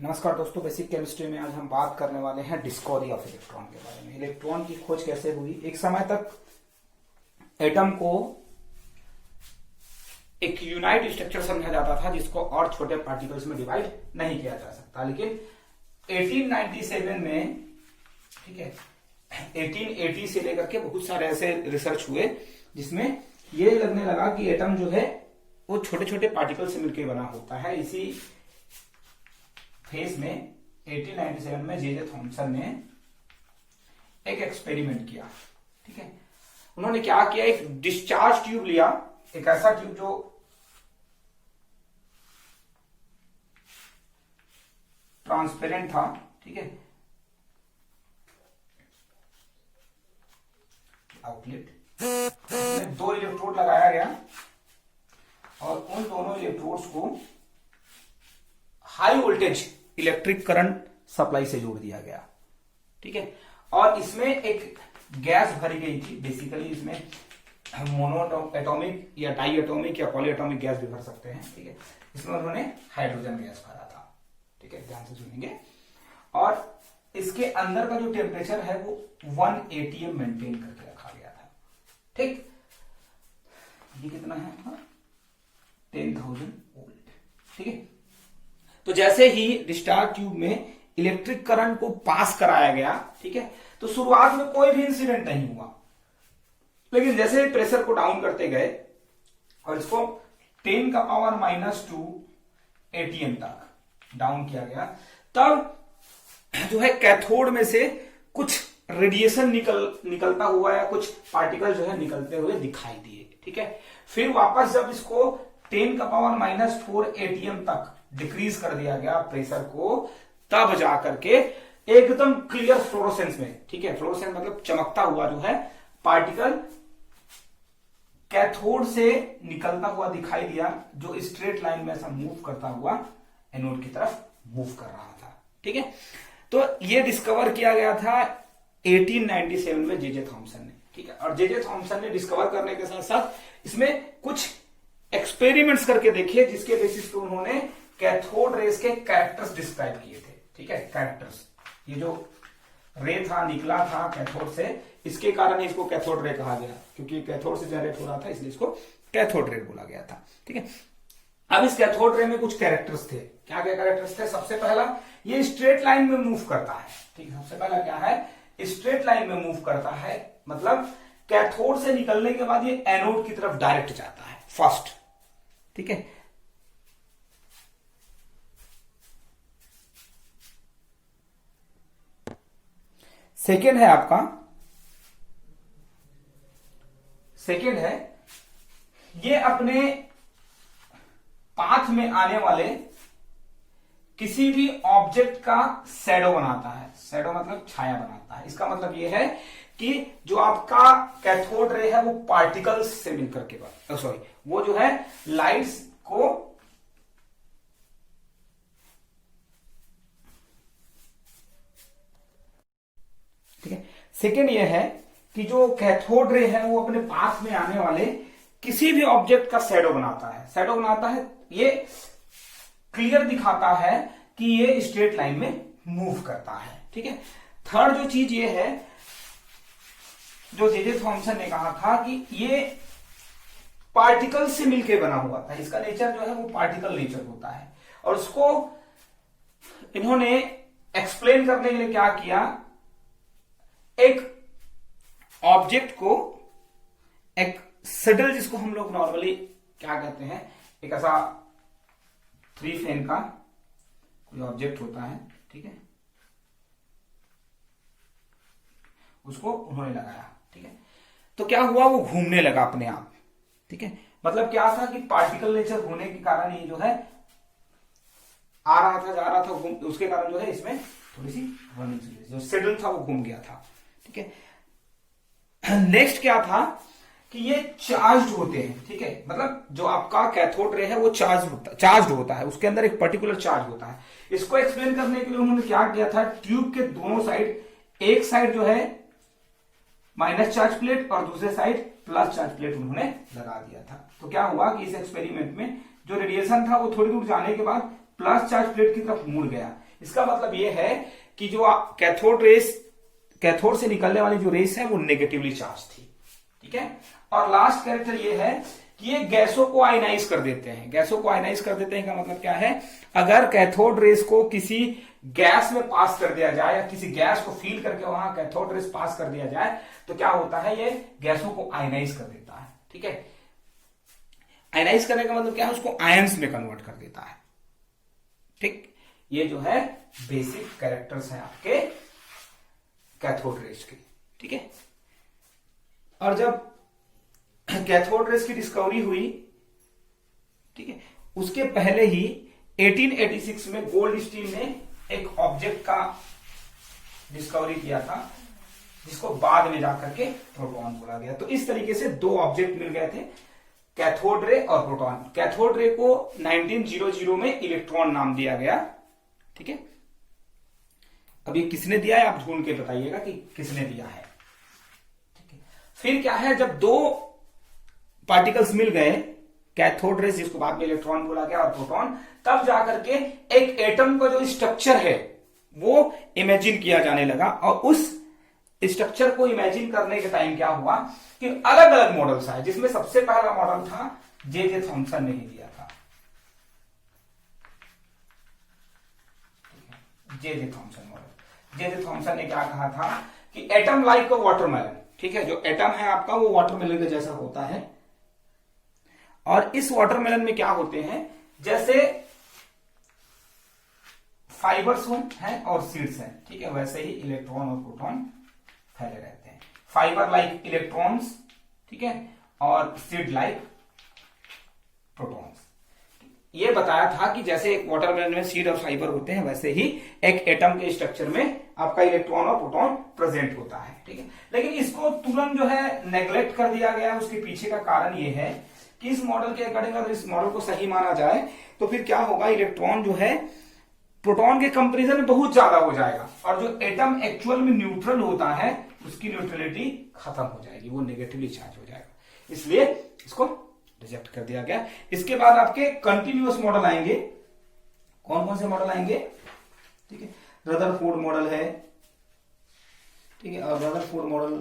नमस्कार दोस्तों, basic chemistry में आज हम बात करने वाले हैं डिस्कवरी ऑफ इलेक्ट्रॉन के बारे में। इलेक्ट्रॉन की खोज कैसे हुई। एक समय तक एटम को एक यूनाइट स्ट्रक्चर समझा जाता था जिसको और छोटे पार्टिकल्स में डिवाइड नहीं किया जा सकता, लेकिन 1897 में, ठीक है, 1880 से लेकर के बहुत सारे ऐसे रिसर्च हुए जिसमें ये लगने लगा कि एटम जो है वो छोटे छोटे पार्टिकल से मिलकर बना होता है। इसी फेज में 1897 में जे थॉमसन ने एक एक्सपेरिमेंट किया। ठीक है, उन्होंने क्या किया, एक डिस्चार्ज ट्यूब लिया, एक ऐसा ट्यूब जो ट्रांसपेरेंट था, ठीक है, आउटलेट में 2 इलेक्ट्रोड लगाया गया और उन दोनों इलेक्ट्रोड्स को high voltage electric current supply से जोड़ दिया गया। ठीक है, और इसमें एक गैस भरी गई थी। बेसिकली इसमें मोनो एटॉमिक या डाई एटॉमिक या पॉली एटॉमिक गैस भी भर सकते हैं। ठीक है, इसमें उन्होंने हाइड्रोजन गैस भरा था। ठीक है, ध्यान से सुनेंगे। और इसके अंदर का जो टेम्परेचर है वो 1 atm मेंटेन करके रखा गया था। ठीक, ये कितना है, 10,000 वोल्ट। ठीक है, तो जैसे ही डिस्चार्ज ट्यूब में इलेक्ट्रिक करंट को पास कराया गया, ठीक है, तो शुरुआत में कोई भी इंसिडेंट नहीं हुआ, लेकिन जैसे ही प्रेशर को डाउन करते गए और इसको 10⁻⁻² atm तक डाउन किया गया, तब जो है कैथोड में से कुछ रेडिएशन निकलता हुआ या कुछ पार्टिकल जो है निकलते हुए दिखाई दिए। ठीक है, फिर वापस जब इसको 10⁻⁻4 atm तक डिक्रीज कर दिया गया प्रेशर को, तब जाकर के एकदम क्लियर फ्लोरोसेंस में, ठीक है, फ्लोरोसेंस मतलब चमकता हुआ जो है पार्टिकल कैथोड से निकलता हुआ दिखाई दिया, जो स्ट्रेट लाइन में ऐसा मूव करता हुआ एनोड की तरफ मूव कर रहा था। ठीक है, तो ये डिस्कवर किया गया था 1897 में जे थॉमसन ने। ठीक है, और जे थॉमसन ने डिस्कवर करने के साथ साथ इसमें कुछ एक्सपेरिमेंट्स करके देखे, जिसके बेसिस पे उन्होंने कैथोड रेस के कैरेक्टर्स डिस्क्राइब किए थे। ठीक है, कैरेक्टर्स, ये जो रे था, निकला था कैथोड से, इसके कारण इसको कैथोड रे कहा गया, क्योंकि कैथोड से जनरेट हो रहा था, इसलिए इसको कैथोड रे बोला गया था। ठीक है, अब इस कैथोड रे में कुछ कैरेक्टर्स थे। क्या क्या कैरेक्टर्स थे? सबसे पहला, ये स्ट्रेट लाइन में मूव करता है। ठीक है, सबसे पहला क्या है, स्ट्रेट लाइन में मूव करता है, मतलब कैथोड से निकलने के बाद ये एनोड की तरफ डायरेक्ट जाता है फर्स्ट। ठीक है, सेकेंड है आपका, सेकेंड है ये अपने पाथ में आने वाले किसी भी ऑब्जेक्ट का शैडो बनाता है। शैडो मतलब छाया बनाता है। इसका मतलब ये है कि जो आपका कैथोड रे है वो पार्टिकल्स से मिलकर के वो जो है लाइट्स को ठीक है। सेकेंड ये है कि जो कैथोड रे है वो अपने पास में आने वाले किसी भी ऑब्जेक्ट का शैडो बनाता है। शैडो बनाता है, ये क्लियर दिखाता है कि ये स्ट्रेट लाइन में मूव करता है। ठीक है, थर्ड जो चीज ये है, जो जे थॉमसन ने कहा था कि ये पार्टिकल से मिलकर बना हुआ था। इसका नेचर जो है वो पार्टिकल नेचर होता है, और उसको इन्होंने एक्सप्लेन करने के लिए क्या किया, एक ऑब्जेक्ट को, एक सडल, जिसको हम लोग नॉर्मली क्या कहते हैं, एक ऐसा 3 फेन का कोई ऑब्जेक्ट होता है, ठीक है, उसको उन्होंने लगाया। ठीक है, तो क्या हुआ, वो घूमने लगा अपने आप। ठीक है, मतलब क्या था कि पार्टिकल नेचर होने के कारण ये जो है आ रहा था, जा रहा था, उसके कारण जो है इसमें थोड़ी सी रनिंग, जो सेडल था वो घूम गया था। ठीक है, नेक्स्ट क्या था कि ये चार्ज होते हैं। ठीक है, मतलब जो आपका कैथोड रे है वो चार्ज होता है, उसके अंदर एक पर्टिकुलर चार्ज होता है। इसको एक्सप्लेन करने के लिए उन्होंने क्या किया था, ट्यूब के दोनों साइड, एक साइड जो है माइनस चार्ज प्लेट और दूसरे साइड प्लस चार्ज प्लेट उन्होंने लगा दिया था। तो क्या हुआ कि इस एक्सपेरिमेंट में जो रेडिएशन था वो थोड़ी दूर जाने के बाद प्लस चार्ज प्लेट की तरफ मुड़ गया। इसका मतलब ये है कि जो कैथोड से निकलने वाली जो रेस है वो नेगेटिवली चार्ज थी। ठीक है, और लास्ट कैरेक्टर ये है कि ये गैसों को आयनाइज कर देते हैं। गैसों को आयनाइज कर देते हैं का मतलब क्या है, अगर कैथोड रेस को किसी गैस में पास कर दिया जाए या किसी गैस को फील करके वहां कैथोड रेस पास कर दिया जाए तो क्या होता है, ये गैसों को आयनाइज कर देता है। ठीक है, आयनाइज करने का मतलब क्या है, उसको आयंस में कन्वर्ट कर देता है। ठीक, ये जो है बेसिक कैरेक्टर्स हैं आपके कैथोड रेस के। ठीक है, और जब कैथोड रेस की डिस्कवरी हुई, ठीक है, उसके पहले ही 1886 में गोल्डस्टीन ने एक ऑब्जेक्ट का डिस्कवरी किया था जिसको बाद में जाकर के प्रोटॉन बोला गया। तो इस तरीके से दो ऑब्जेक्ट मिल गए थे, कैथोड रे और प्रोटॉन। कैथोड रे को 1900 में इलेक्ट्रॉन नाम दिया गया। ठीक है, अब ये किसने दिया है आप ढूंढ के बताइएगा कि किसने दिया है। ठीक है, फिर क्या है, जब दो पार्टिकल्स मिल गए, कैथोड रेस जिसको बाद में इलेक्ट्रॉन बोला गया और प्रोटॉन, तब जाकर के एक एटम का जो स्ट्रक्चर है वो इमेजिन किया जाने लगा। और उस स्ट्रक्चर को इमेजिन करने के टाइम क्या हुआ कि अलग अलग मॉडल्स आए, जिसमें सबसे पहला मॉडल था जे थॉमसन ने ही दिया था। J Thomson model. J Thomson ने क्या कहा था कि एटम लाइक अ वाटरमेलन। ठीक है, जो एटम है आपका वो वाटरमेलन के जैसा होता है, और इस वाटरमेलन में क्या होते हैं, जैसे फाइबर्स हैं और सीड्स हैं। ठीक है, वैसे ही इलेक्ट्रॉन और प्रोटॉन फैले रहते हैं। फाइबर लाइक इलेक्ट्रॉन्स, ठीक है, और सीड लाइक प्रोटॉन्स। ये बताया था कि जैसे एक वाटरमेलन में सीड और फाइबर होते हैं, वैसे ही एक एटम के स्ट्रक्चर में आपका इलेक्ट्रॉन और प्रोटॉन प्रेजेंट होता है। ठीक है, लेकिन इसको तुरंत जो है नेग्लेक्ट कर दिया गया। उसके पीछे का कारण ये है कि इस मॉडल के अकॉर्डिंग अगर इस मॉडल को सही माना जाए तो फिर क्या होगा, इलेक्ट्रॉन जो है प्रोटॉन के कंपैरिजन में बहुत ज्यादा हो जाएगा, और जो एटम एक्चुअल में न्यूट्रल होता है उसकी न्यूट्रलिटी खत्म हो जाएगी, वो नेगेटिवली चार्ज हो जाएगा। इसलिए इसको रिजेक्ट कर दिया गया। इसके बाद आपके कंटिन्यूअस मॉडल आएंगे। कौन कौन से मॉडल आएंगे? ठीक है, रदरफोर्ड मॉडल है। ठीक है, और रदरफोर्ड मॉडल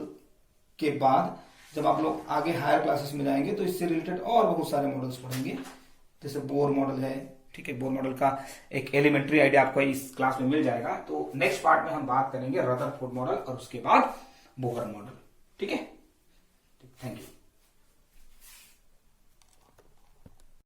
के बाद जब आप लोग आगे हायर क्लासेस में जाएंगे तो इससे रिलेटेड और बहुत सारे मॉडल्स पढ़ेंगे, जैसे बोर मॉडल है। ठीक है, बोर मॉडल का एक एलिमेंट्री आइडिया आपको इस क्लास में मिल जाएगा। तो नेक्स्ट पार्ट में हम बात करेंगे रदरफोर्ड मॉडल और उसके बाद बोहर मॉडल। ठीक है, थैंक यू।